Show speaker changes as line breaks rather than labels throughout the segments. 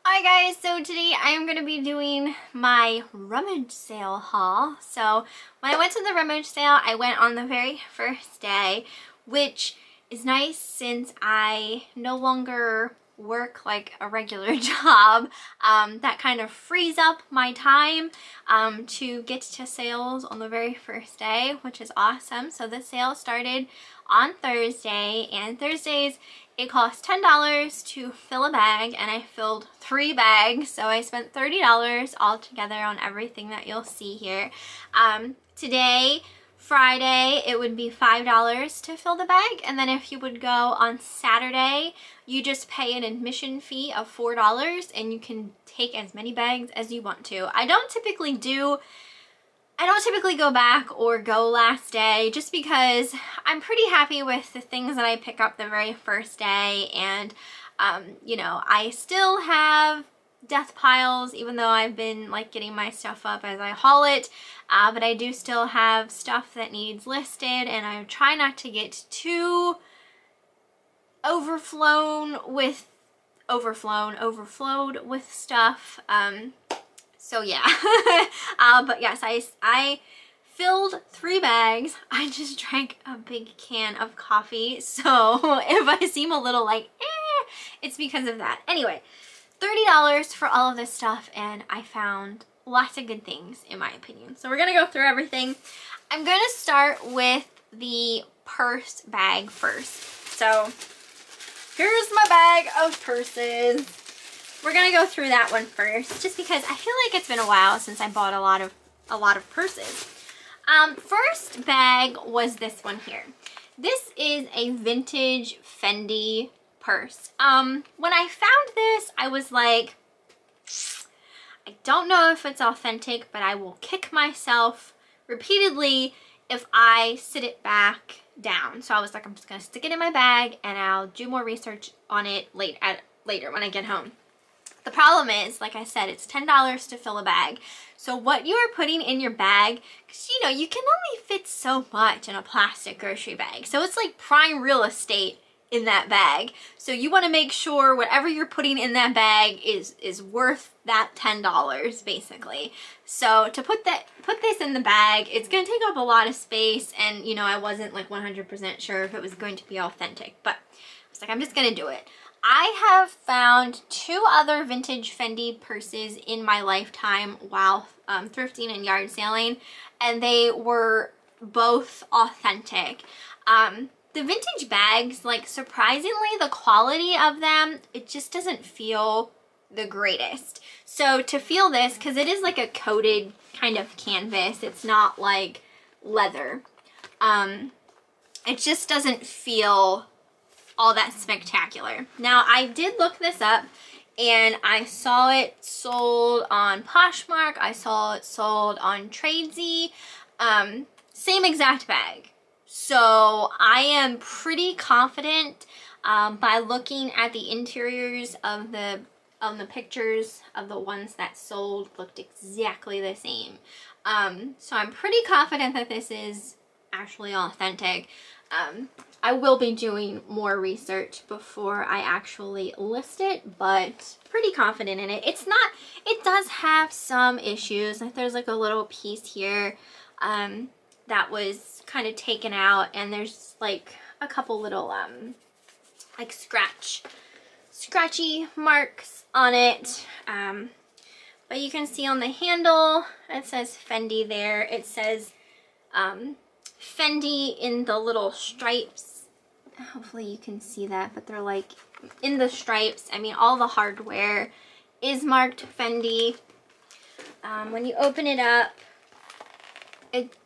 Hi guys, so today I am going to be doing my rummage sale haul. So when I went to the rummage sale, I went on the very first day, which is nice since I no longer work like a regular job. That kind of frees up my time to get to sales on the very first day, which is awesome. So the sale started on Thursday, and Thursdays it costs $10 to fill a bag, and I filled 3 bags, so I spent $30 altogether on everything that you'll see here. Today, Friday, it would be $5 to fill the bag, and then if you would go on Saturday, you just pay an admission fee of $4 and you can take as many bags as you want to. I don't typically go back or go last day just because I'm pretty happy with the things that I pick up the very first day, and you know, I still have death piles even though I've been like getting my stuff up as I haul it, but I do still have stuff that needs listed, and I try not to get too overflowed with stuff. So yeah. But yes, I filled 3 bags. I just drank a big can of coffee, so if I seem a little like it's because of that. Anyway, $30 for all of this stuff, and I found lots of good things in my opinion. So we're gonna go through everything. I'm gonna start with the purse bag first. So here's my bag of purses. We're gonna go through that one first, just because I feel like it's been a while since I bought a lot of purses. First bag was this one here. This is a vintage FENDI purse. When I found this, I was like, I don't know if it's authentic, but I will kick myself repeatedly if I sit it back down. So I was like, I'm just gonna stick it in my bag and I'll do more research on it later when I get home. The problem is, like I said, it's $10 to fill a bag. So what you are putting in your bag, because you know, you can only fit so much in a plastic grocery bag. So it's like prime real estate in that bag. So you want to make sure whatever you're putting in that bag is worth that $10 basically. So to put this in the bag, it's going to take up a lot of space, and you know, I wasn't like 100% sure if it was going to be authentic, but I was like, I'm just going to do it. I have found 2 other vintage FENDI purses in my lifetime while thrifting and yard selling, and they were both authentic. The vintage bags, like surprisingly, the quality of them, it just doesn't feel the greatest. So to feel this, because it is like a coated kind of canvas, it's not like leather. It just doesn't feel all that spectacular. Now, I did look this up, and I saw it sold on Poshmark. I saw it sold on Tradesy. Same exact bag. So I am pretty confident by looking at the interiors of the pictures of the ones that sold looked exactly the same. So I'm pretty confident that this is actually authentic. I will be doing more research before I actually list it, but pretty confident in it. It does have some issues. Like there's like a little piece here that was kind of taken out, and there's like a couple little like scratchy marks on it. But you can see on the handle, it says FENDI there. It says FENDI in the little stripes. Hopefully you can see that, but they're like in the stripes. I mean, all the hardware is marked FENDI. When you open it up, it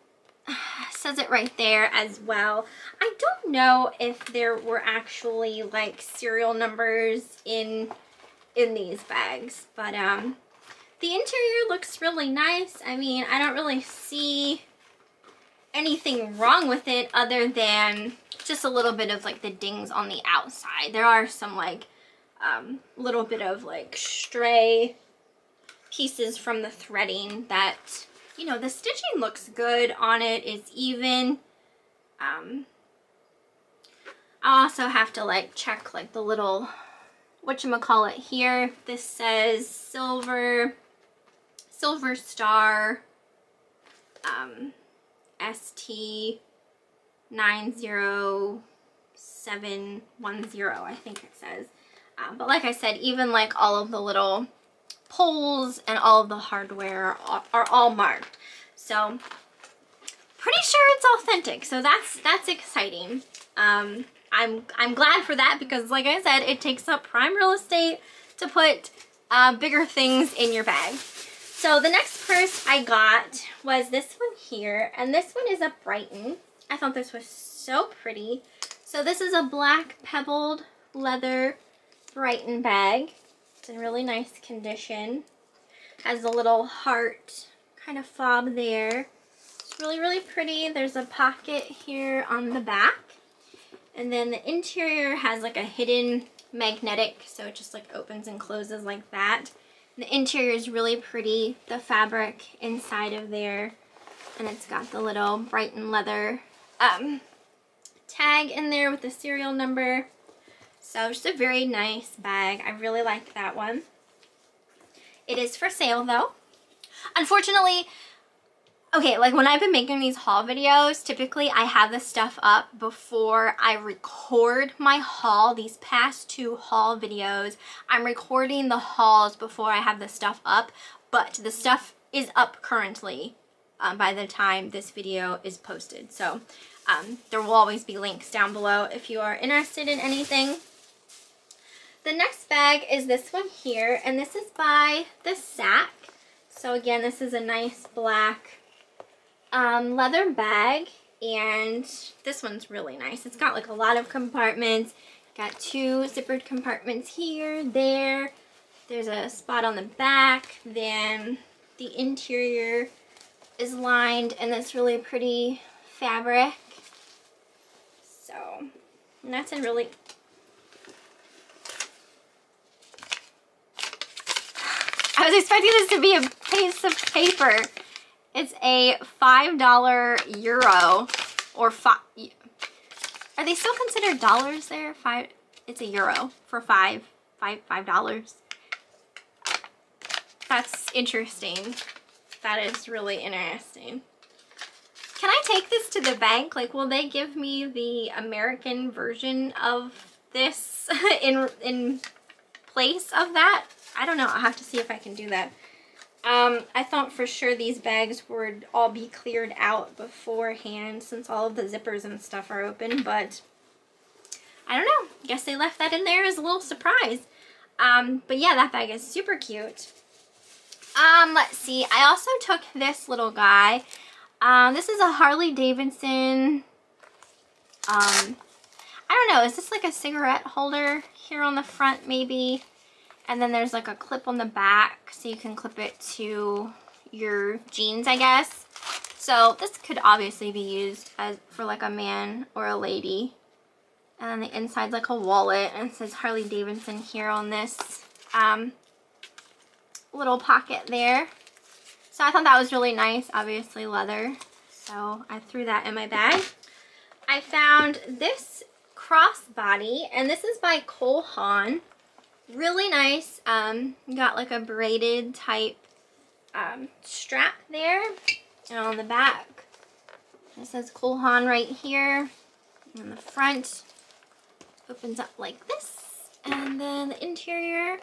says it right there as well. I don't know if there were actually like serial numbers in these bags, but the interior looks really nice. I mean, I don't really see anything wrong with it other than just a little bit of like the dings on the outside. There are some like little bit of like stray pieces from the threading that, you know, the stitching looks good on it. It's even. I also have to like check like the little whatchamacallit here. This says Silver Star ST 90710, I think it says. But like I said, even like all of the little poles and all of the hardware are all marked. So pretty sure it's authentic. So that's exciting. I'm glad for that because like I said, it takes up prime real estate to put bigger things in your bag. So the next purse I got was this one here, and this one is a Brighton. I thought this was so pretty. So this is a black pebbled leather Brighton bag. It's in really nice condition. Has a little heart kind of fob there. It's really, really pretty. There's a pocket here on the back. And then the interior has like a hidden magnetic, so it just like opens and closes like that. And the interior is really pretty. The fabric inside of there. And it's got the little Brighton leather tag in there with the serial number. So just a very nice bag. I really like that one. It is for sale though. Unfortunately, okay, like when I've been making these haul videos, typically I have this stuff up before I record my haul. These past 2 haul videos, I'm recording the hauls before I have the stuff up, but the stuff is up currently by the time this video is posted. So there will always be links down below if you are interested in anything. The next bag is this one here, and this is by the Sak. So again, this is a nice black leather bag, and this one's really nice. It's got like a lot of compartments. Got 2 zippered compartments here, there. There's a spot on the back. Then the interior is lined in this really pretty fabric. So, and that's a really... I was expecting this to be a piece of paper. It's a $5 euro, or are they still considered dollars there? It's a euro for $5. That's interesting. That is really interesting. Can I take this to the bank? Like, will they give me the American version of this in place of that? I don't know. I'll have to see if I can do that. I thought for sure these bags would all be cleared out beforehand since all of the zippers and stuff are open, but I don't know. Guess they left that in there as a little surprise. But yeah, that bag is super cute. Let's see. I also took this little guy. This is a Harley Davidson. I don't know. Is this like a cigarette holder here on the front maybe? And then there's like a clip on the back so you can clip it to your jeans, I guess. So this could obviously be used for like a man or a lady. And then the inside's like a wallet, and it says Harley Davidson here on this little pocket there. So I thought that was really nice, obviously leather. So I threw that in my bag. I found this crossbody, and this is by Cole Haan. Really nice. Got like a braided type strap there, and on the back it says Cole Haan right here. And the front opens up like this, and then the interior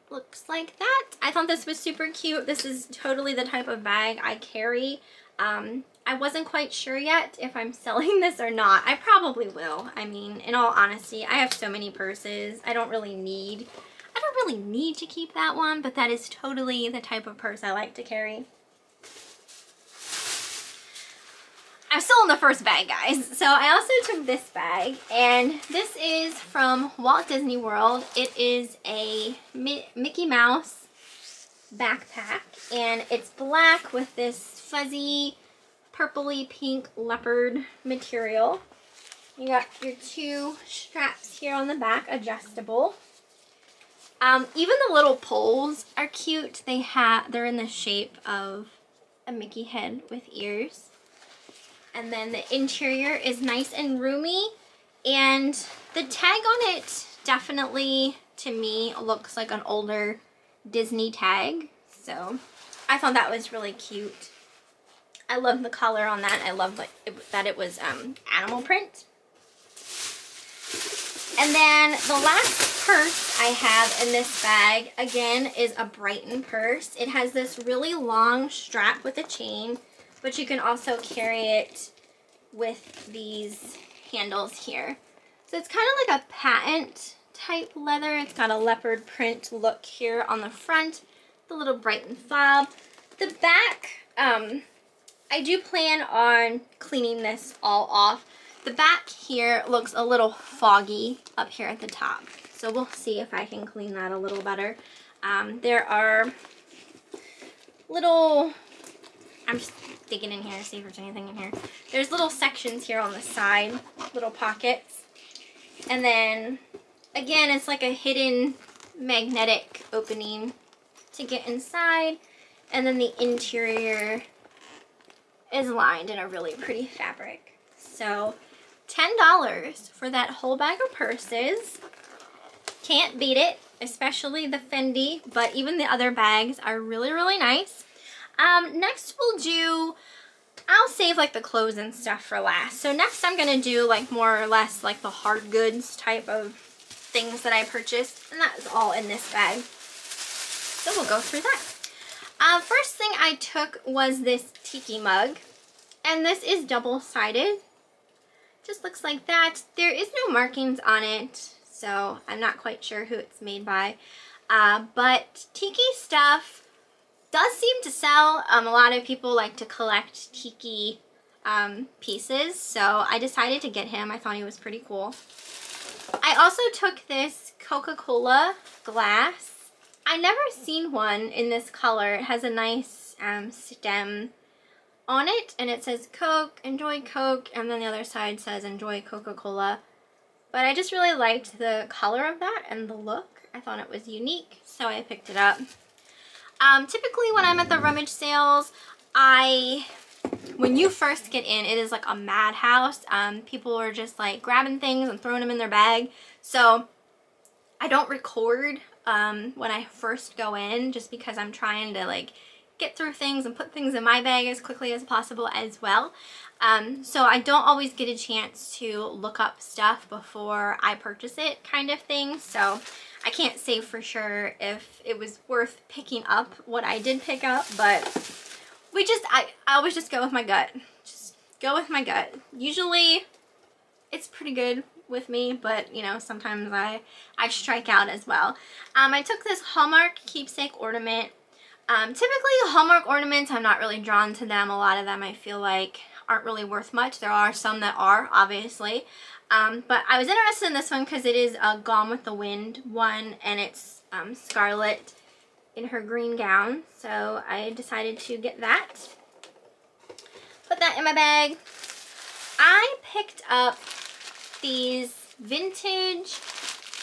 looks like that. I thought this was super cute. This is totally the type of bag I carry. I wasn't quite sure yet if I'm selling this or not. I probably will. I mean, in all honesty, I have so many purses. I don't really need to keep that one, but that is totally the type of purse I like to carry. I'm still in the first bag, guys. So I also took this bag, and this is from Walt Disney World. It is a Mickey Mouse backpack, and it's black with this fuzzy purpley pink leopard material. You got your 2 straps here on the back, adjustable. Even the little poles are cute. They're in the shape of a Mickey head with ears. And then the interior is nice and roomy, and the tag on it definitely to me looks like an older Disney tag. So I thought that was really cute. I love the color on that. I love that it was animal print. And then the last purse I have in this bag, again, is a Brighton purse. It has this really long strap with a chain, but you can also carry it with these handles here. So it's kind of like a patent type leather. It's got a leopard print look here on the front, the little Brighton fob. The back, I do plan on cleaning this all off. The back here looks a little foggy up here at the top. So we'll see if I can clean that a little better. There are little, I'm just digging in here to see if there's anything in here. There's little sections here on the side, little pockets. And then, again, it's like a hidden magnetic opening to get inside. And then the interior is lined in a really pretty fabric. So $10 for that whole bag of purses. Can't beat it, especially the FENDI, but even the other bags are really, really nice. Next we'll do, I'll save like the clothes and stuff for last. So next I'm going to do like more or less like the hard goods type of things that I purchased, and that is all in this bag. So we'll go through that. First thing I took was this Tiki Mug, and this is double-sided. Just looks like that. There is no markings on it, so I'm not quite sure who it's made by. But Tiki stuff does seem to sell. A lot of people like to collect Tiki pieces, so I decided to get him. I thought he was pretty cool. I also took this Coca-Cola glass. I never seen one in this color. It has a nice stem on it, and it says Coke, enjoy Coke, and then the other side says enjoy Coca-Cola. But I just really liked the color of that and the look. I thought it was unique, so I picked it up. Typically when I'm at the rummage sales, when you first get in, it is like a madhouse. People are just like grabbing things and throwing them in their bag. So I don't record when I first go in, just because I'm trying to like get through things and put things in my bag as quickly as possible as well. So I don't always get a chance to look up stuff before I purchase it, kind of thing. So I can't say for sure if it was worth picking up what I did pick up, but I always just go with my gut. Just go with my gut. Usually it's pretty good with me, but you know, sometimes I strike out as well. I took this Hallmark keepsake ornament. Typically Hallmark ornaments, I'm not really drawn to them. A lot of them I feel like aren't really worth much. There are some that are, obviously. But I was interested in this one because it is a Gone with the Wind one, and it's Scarlett in her green gown. So I decided to get that. Put that in my bag. I picked up these vintage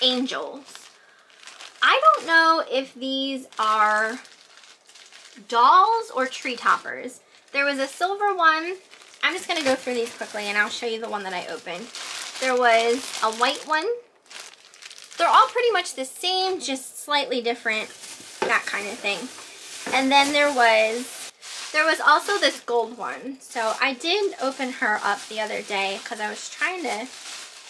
angels. I don't know if these are dolls or tree toppers. There was a silver one. I'm just going to go through these quickly and I'll show you the one that I opened. There was a white one. They're all pretty much the same, just slightly different, that kind of thing. And then there was also this gold one. So I did open her up the other day because I was trying to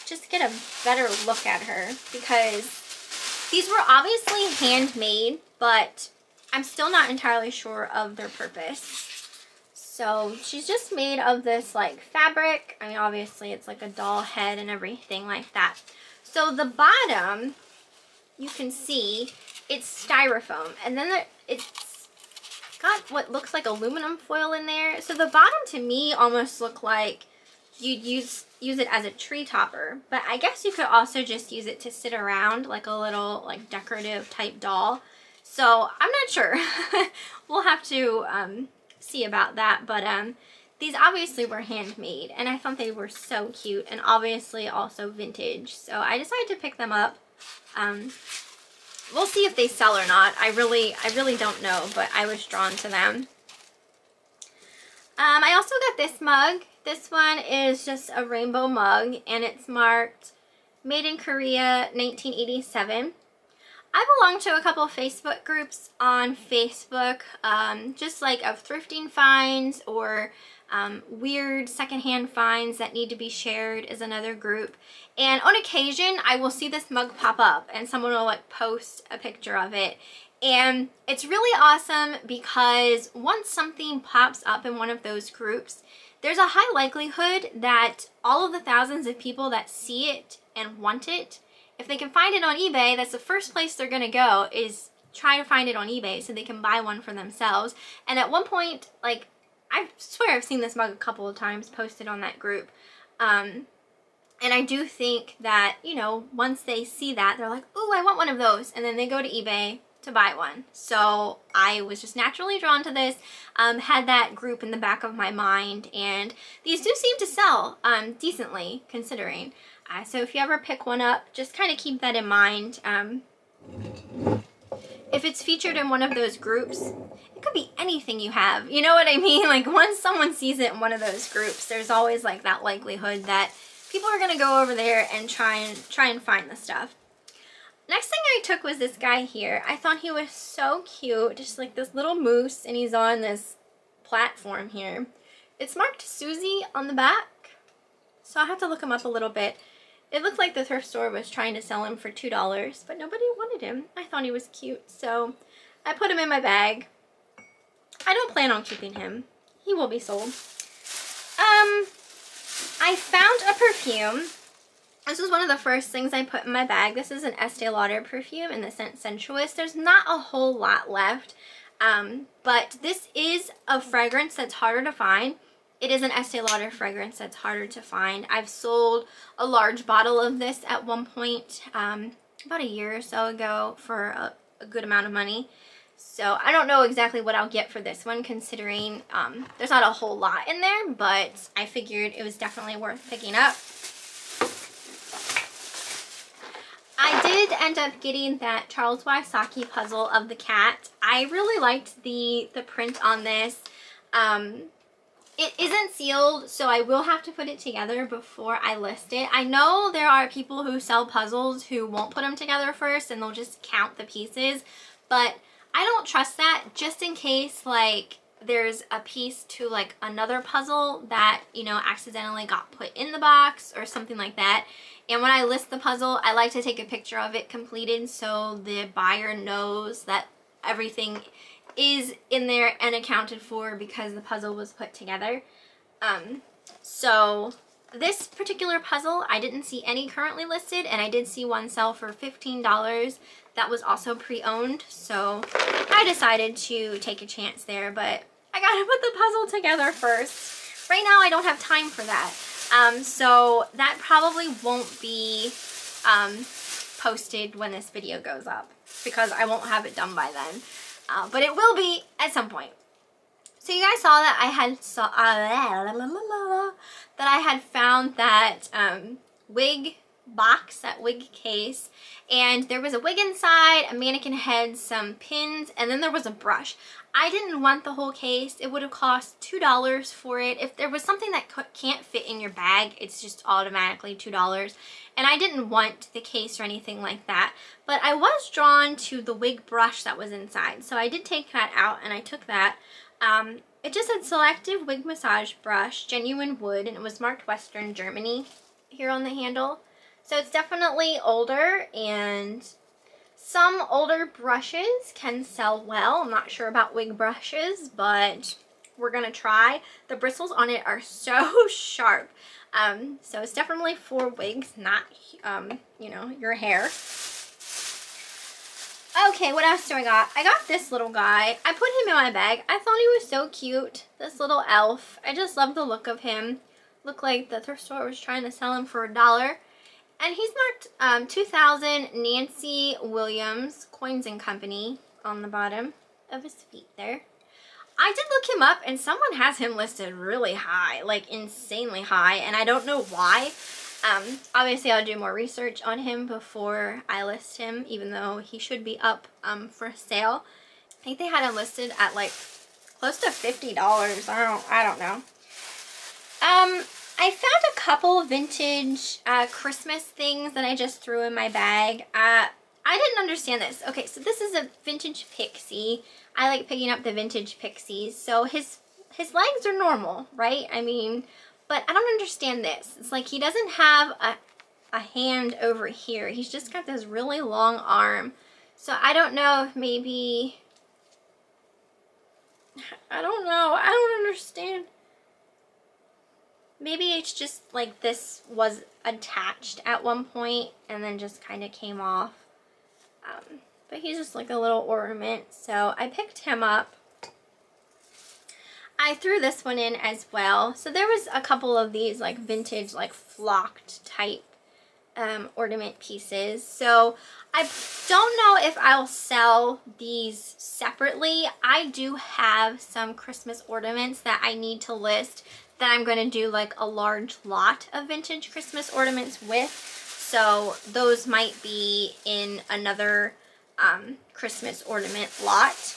just get a better look at her, because these were obviously handmade, but I'm still not entirely sure of their purpose. So she's just made of this like fabric. I mean, obviously it's like a doll head and everything like that. So the bottom, you can see it's styrofoam, and then it's got what looks like aluminum foil in there. So the bottom to me almost looked like you'd use it as a tree topper, but I guess you could also just use it to sit around like a little like decorative type doll. So I'm not sure. We'll have to see about that, but these obviously were handmade, and I thought they were so cute, and obviously also vintage. So I decided to pick them up. We'll see if they sell or not. I really don't know, but I was drawn to them. I also got this mug. This one is just a rainbow mug, and it's marked Made in Korea 1987. I belong to a couple of Facebook groups on Facebook, just like of thrifting finds or weird secondhand finds that need to be shared is another group. And on occasion, I will see this mug pop up and someone will like post a picture of it. And it's really awesome because once something pops up in one of those groups, there's a high likelihood that all of the thousands of people that see it and want it, if they can find it on eBay, that's the first place they're gonna go, is try to find it on eBay so they can buy one for themselves. And at one point, like, I swear I've seen this mug a couple of times posted on that group. And I do think that, you know, once they see that, they're like, ooh, I want one of those. And then they go to eBay to buy one. So I was just naturally drawn to this, had that group in the back of my mind, and these do seem to sell decently considering. So if you ever pick one up, just kind of keep that in mind. If it's featured in one of those groups, it could be anything you have. You know what I mean? Like once someone sees it in one of those groups, there's always like that likelihood that people are gonna go over there and try and find the stuff. Next thing I took was this guy here. I thought he was so cute, just like this little moose, and he's on this platform here. It's marked Susie on the back, so I'll have to look him up a little bit. It looked like the thrift store was trying to sell him for $2, but nobody wanted him. I thought he was cute, so I put him in my bag. I don't plan on keeping him. He will be sold. I found a perfume. This was one of the first things I put in my bag. This is an Estee Lauder perfume in the scent Sensuous. There's not a whole lot left, but this is a fragrance that's harder to find. It is an Estee Lauder fragrance that's harder to find. I've sold a large bottle of this at one point about a year or so ago for a good amount of money. So I don't know exactly what I'll get for this one, considering there's not a whole lot in there, but I figured it was definitely worth picking up. I did end up getting that Charles Y. Saki puzzle of the cat. I really liked the print on this. It isn't sealed, so I will have to put it together before I list it. I know there are people who sell puzzles who won't put them together first and they'll just count the pieces, but I don't trust that, just in case like there's a piece to like another puzzle that, you know, accidentally got put in the box or something like that. And when I list the puzzle, I like to take a picture of it completed so the buyer knows that everything is in there and accounted for because the puzzle was put together. So this particular puzzle, I didn't see any currently listed, and I did see one sell for $15 that was also pre-owned, so I decided to take a chance there, but I gotta put the puzzle together first. Right now I don't have time for that, so that probably won't be posted when this video goes up because I won't have it done by then. But it will be at some point. So you guys saw that I had found that wig box, that wig case, and there was a wig inside, a mannequin head, some pins, and then there was a brush. I didn't want the whole case. It would have cost $2 for it. If there was something that can't fit in your bag, it's just automatically $2. And I didn't want the case or anything like that. But I was drawn to the wig brush that was inside. So I did take that out and I took that. It just said Selective Wig Massage Brush, Genuine Wood, and it was marked Western Germany here on the handle. So it's definitely older, and some older brushes can sell well. I'm not sure about wig brushes, but we're gonna try. The bristles on it are so sharp. So it's definitely for wigs, not, you know, your hair. Okay, what else do I got? I got this little guy. I put him in my bag. I thought he was so cute. This little elf. I just love the look of him. Looked like the thrift store was trying to sell him for $1. And he's marked 2000 Nancye Williams Coins and Company on the bottom of his feet there. I did look him up and someone has him listed really high, like insanely high, and I don't know why. Obviously I'll do more research on him before I list him, even though he should be up for sale. I think they had him listed at like close to $50. I don't know. I found a couple vintage Christmas things that I just threw in my bag. I I didn't understand this. Okay, so this is a vintage Pixie. I like picking up the vintage Pixies. So his legs are normal, right? I mean, but I don't understand this. It's like he doesn't have a hand over here. He's just got this really long arm. So I don't know if maybe, I don't know. I don't understand. Maybe it's just like this was attached at one point and then just kind of came off. But he's just like a little ornament. So I picked him up. I threw this one in as well. So there was a couple of these like vintage, like flocked type ornament pieces. So I don't know if I'll sell these separately. I do have some Christmas ornaments that I need to list that I'm going to do like a large lot of vintage Christmas ornaments with. So those might be in another Christmas ornament lot.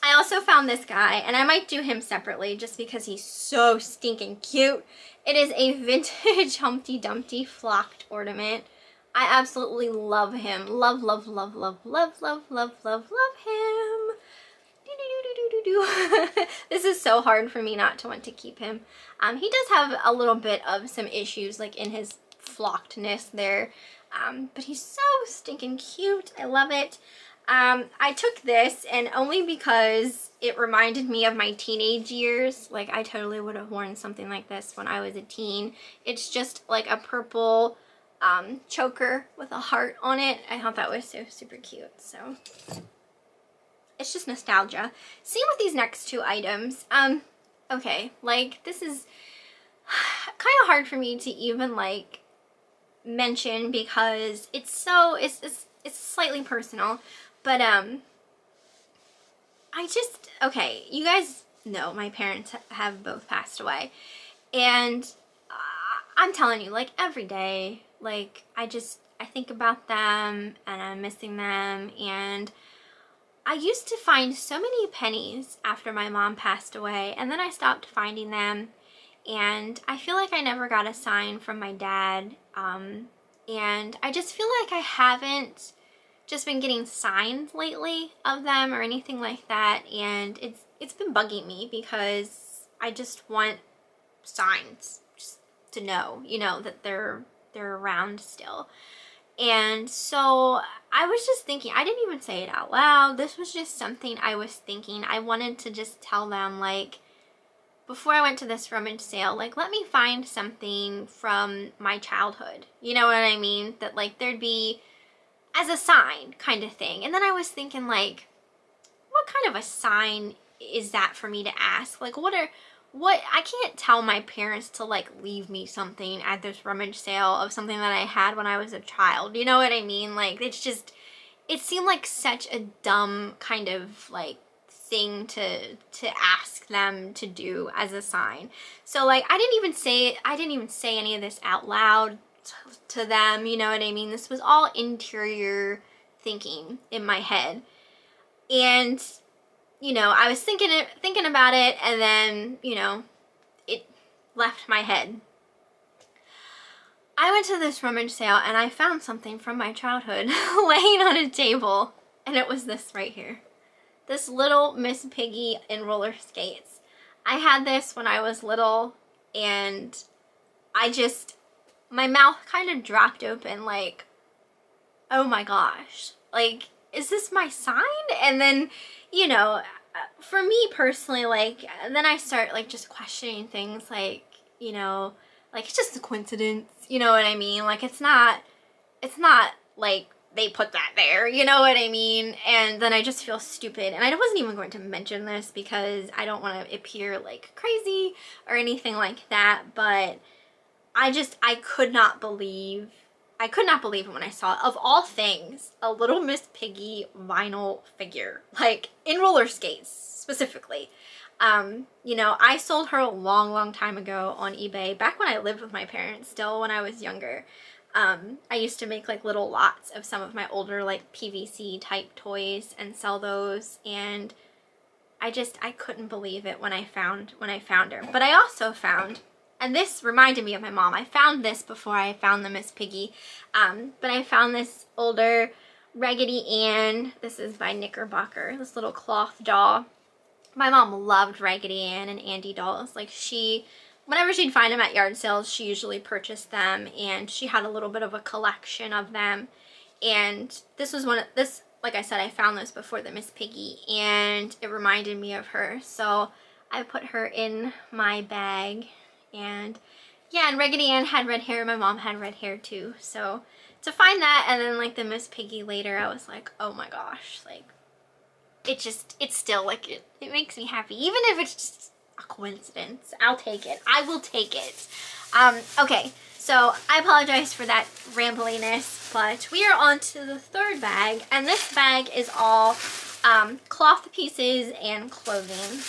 I also found this guy, and I might do him separately just because he's so stinking cute. It is a vintage Humpty Dumpty flocked ornament. I absolutely love him. Love, love, love, love, love, love, love, love, love him. This is so hard for me not to want to keep him. He does have a little bit of some issues like in his flockedness there, but he's so stinking cute. I love it. I took this, and only because it reminded me of my teenage years. Like I totally would have worn something like this when I was a teen. It's just like a purple choker with a heart on it. I thought that was so super cute. So it's just nostalgia. Same with these next two items. Okay, like this is kind of hard for me to even like mention because it's so, it's slightly personal, but okay, you guys know my parents have both passed away, and I'm telling you, like every day, like I think about them and I'm missing them. And I used to find so many pennies after my mom passed away, and then I stopped finding them, and I feel like I never got a sign from my dad, and I just feel like I haven't just been getting signs lately of them or anything like that, and it's been bugging me because I just want signs, just to know, you know, that they're around still. And so I was just thinking, I didn't even say it out loud. This was just something I was thinking. I wanted to just tell them, like, before I went to this rummage sale, like, let me find something from my childhood. You know what I mean? That, like, there'd be as a sign kind of thing. And then I was thinking, like, what kind of a sign is that for me to ask? Like, I can't tell my parents to like leave me something at this rummage sale of something that I had when I was a child. You know what I mean? Like, it's just, it seemed like such a dumb kind of like thing to ask them to do as a sign. So like, I didn't even say any of this out loud to them. You know what I mean? This was all interior thinking in my head. And you know, I was thinking about it, and then, you know, it left my head. I went to this rummage sale and I found something from my childhood laying on a table, and it was this right here. This little Miss Piggy in roller skates. I had this when I was little, and my mouth kind of dropped open like, oh my gosh, like, is this my sign? And then, you know, for me personally, like, then I start like just questioning things like, you know, like it's just a coincidence, you know what I mean? Like it's not like they put that there, you know what I mean? And then I just feel stupid, and I wasn't even going to mention this because I don't want to appear like crazy or anything like that, but I could not believe it when I saw it. Of all things, a little Miss Piggy vinyl figure, like in roller skates specifically. You know, I sold her a long time ago on eBay, back when I lived with my parents still, when I was younger. I used to make like little lots of some of my older like PVC type toys and sell those, and I couldn't believe it when I found her. But I also found and this reminded me of my mom. I found this before I found the Miss Piggy, but I found this older Raggedy Ann. This is by Knickerbocker, this little cloth doll. My mom loved Raggedy Ann and Andy dolls. Like, whenever she'd find them at yard sales, she usually purchased them, and she had a little bit of a collection of them. And this was like I said, I found this before the Miss Piggy, and it reminded me of her. So I put her in my bag. And yeah, and Raggedy Ann had red hair. My mom had red hair too. So to find that, and then like the Miss Piggy later, I was like, oh my gosh, like it's still like, it makes me happy. Even if it's just a coincidence, I'll take it. I will take it. Okay, so I apologize for that rambliness, but we are on to the third bag, and this bag is all cloth pieces and clothing.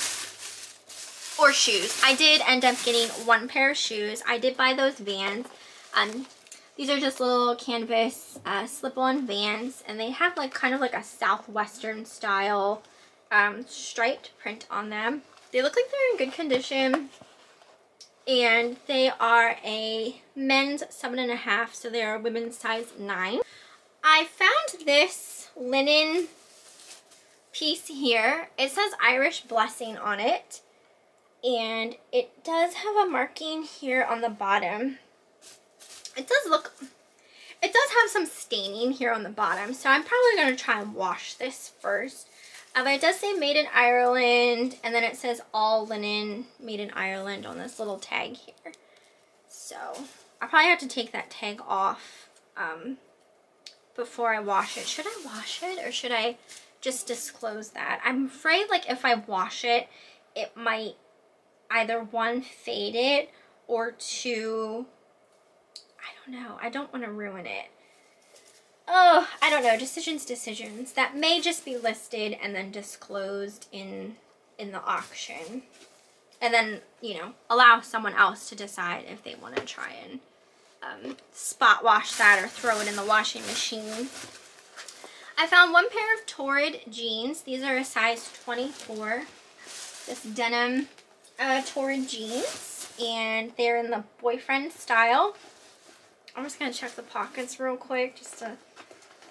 Or shoes. I did end up getting one pair of shoes. I did buy those Vans. These are just little canvas slip-on Vans, and they have like kind of like a southwestern style striped print on them. They look like they're in good condition, and they are a men's 7.5, so they are a women's size 9. I found this linen piece here. It says Irish Blessing on it. And it does have a marking here on the bottom. It does have some staining here on the bottom, so I'm probably going to try and wash this first. But it does say made in Ireland, and then it says all linen made in Ireland on this little tag here. So I'll probably have to take that tag off before I wash it. Should I wash it, or should I just disclose that? I'm afraid like if I wash it, it might either one, fade it, or two, I don't know. I don't want to ruin it. Oh, I don't know. Decisions. That may just be listed and then disclosed in the auction. And then, you know, allow someone else to decide if they want to try and spot wash that or throw it in the washing machine. I found one pair of Torrid Jeans. These are a size 24. This denim Torrid Jeans, and they're in the boyfriend style. I'm just going to check the pockets real quick just to,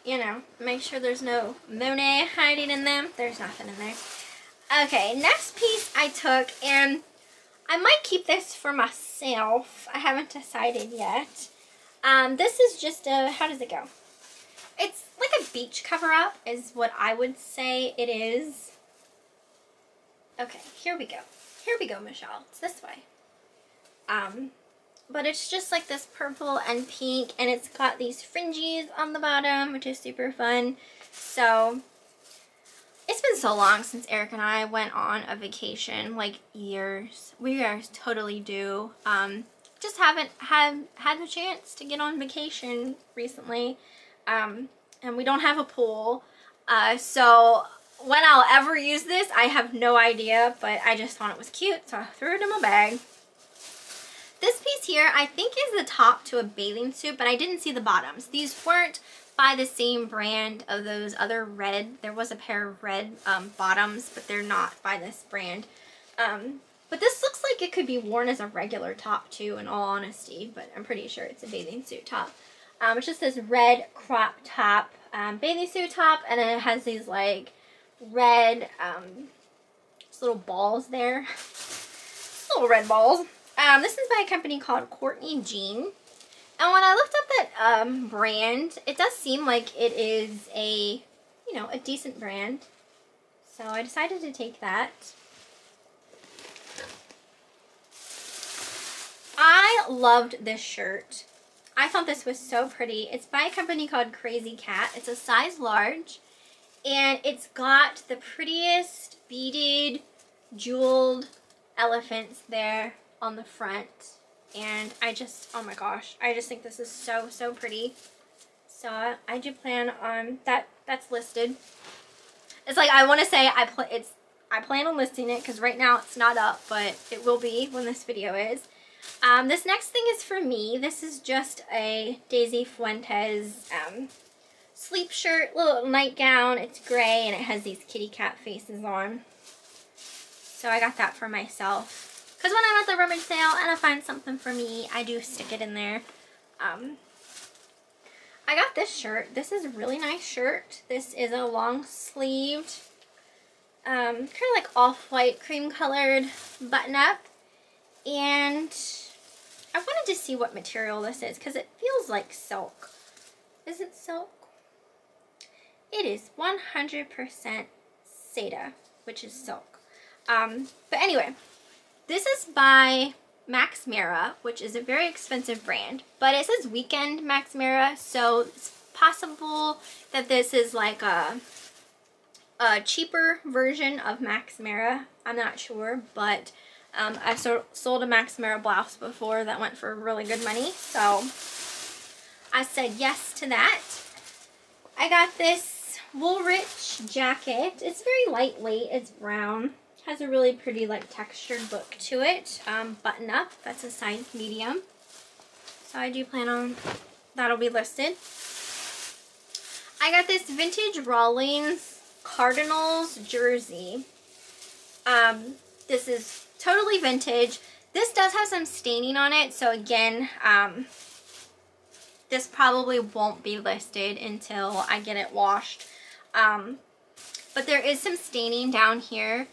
you know, make sure there's no Monet hiding in them. There's nothing in there. Okay, next piece I took, and I might keep this for myself. I haven't decided yet. This is just a, how does it go? It's like a beach cover-up is what I would say it is. Okay, here we go. Here we go, Michelle. It's this way. But it's just like this purple and pink, and it's got these fringes on the bottom, which is super fun. So it's been so long since Eric and I went on a vacation, like years. We are totally due. Just haven't had the chance to get on vacation recently. And we don't have a pool. So when I'll ever use this, I have no idea, but I just thought it was cute, so I threw it in my bag. This piece here, I think is the top to a bathing suit, but I didn't see the bottoms. These weren't by the same brand of those other red. There was a pair of red bottoms, but they're not by this brand. But this looks like it could be worn as a regular top too, in all honesty, but I'm pretty sure it's a bathing suit top. It's just this red crop top, bathing suit top, and then it has these like red little balls there. Little red balls. This is by a company called Kortni Jeane. And when I looked up that brand, it does seem like it is a, you know, a decent brand. So I decided to take that. I loved this shirt. I thought this was so pretty. It's by a company called Crazy Cat. It's a size large. And it's got the prettiest beaded, jeweled elephants there on the front. And I just, oh my gosh, I just think this is so, so pretty. So I do plan on, that's listed. It's like, I want to say I plan on listing it because right now it's not up, but it will be when this video is. This next thing is for me. This is just a Daisy Fuentes sleep shirt, little nightgown. It's gray and it has these kitty cat faces on. So I got that for myself. Because when I'm at the rummage sale and I find something for me, I do stick it in there. I got this shirt. This is a really nice shirt. This is a long sleeved, kind of like off-white cream colored button up. And I wanted to see what material this is because it feels like silk. Is it silk? It is 100% Cheetah, which is silk. But anyway, this is by Max Mara, which is a very expensive brand, but it says Weekend Max Mara, so it's possible that this is like a cheaper version of Max Mara. I'm not sure, but I've sold a Max Mara blouse before that went for really good money, so I said yes to that. I got this Woolrich jacket. It's very lightweight. It's brown. Has a really pretty like textured look to it. Button up. That's a size medium. So I do plan on that'll be listed. I got this vintage Rawlings Cardinals jersey. This is totally vintage. This does have some staining on it, so again, this probably won't be listed until I get it washed. But there is some staining down here.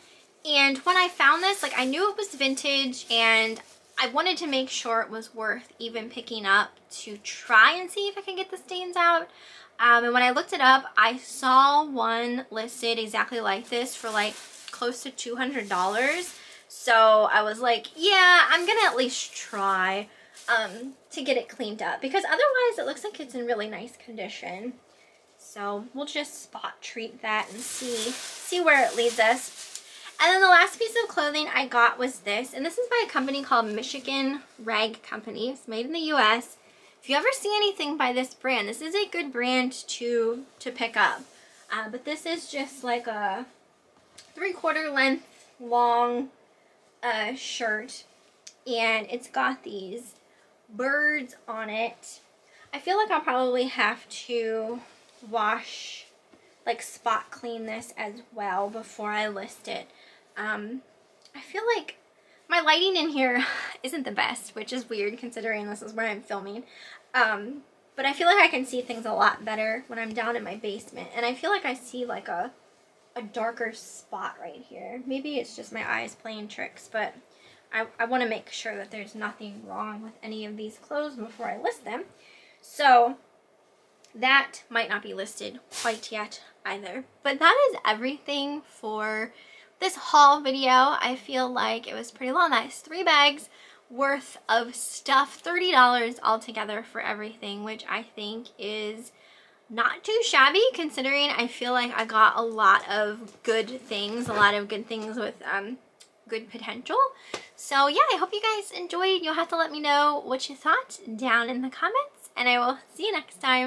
And when I found this, like, I knew it was vintage and I wanted to make sure it was worth even picking up to try and see if I can get the stains out. And when I looked it up, I saw one listed exactly like this for like close to $200. So I was like, yeah, I'm gonna at least try to get it cleaned up because otherwise it looks like it's in really nice condition. So we'll just spot treat that and see where it leads us. And then the last piece of clothing I got was this, and this is by a company called Michigan Rag Company. It's made in the US. If you ever see anything by this brand, this is a good brand to pick up. But this is just like a 3/4 length long shirt, and it's got these birds on it. I feel like I'll probably have to wash, like spot clean this as well before I list it. I feel like my lighting in here isn't the best, which is weird considering this is where I'm filming. But I feel like I can see things a lot better when I'm down in my basement. And I feel like I see like a darker spot right here. Maybe it's just my eyes playing tricks, but I want to make sure that there's nothing wrong with any of these clothes before I list them. So that might not be listed quite yet either. But that is everything for this haul video. I feel like it was pretty long. That's 3 bags worth of stuff, $30 altogether for everything, which I think is not too shabby considering I feel like I got a lot of good things, with good potential. So yeah, I hope you guys enjoyed. You'll have to let me know what you thought down in the comments, and I will see you next time.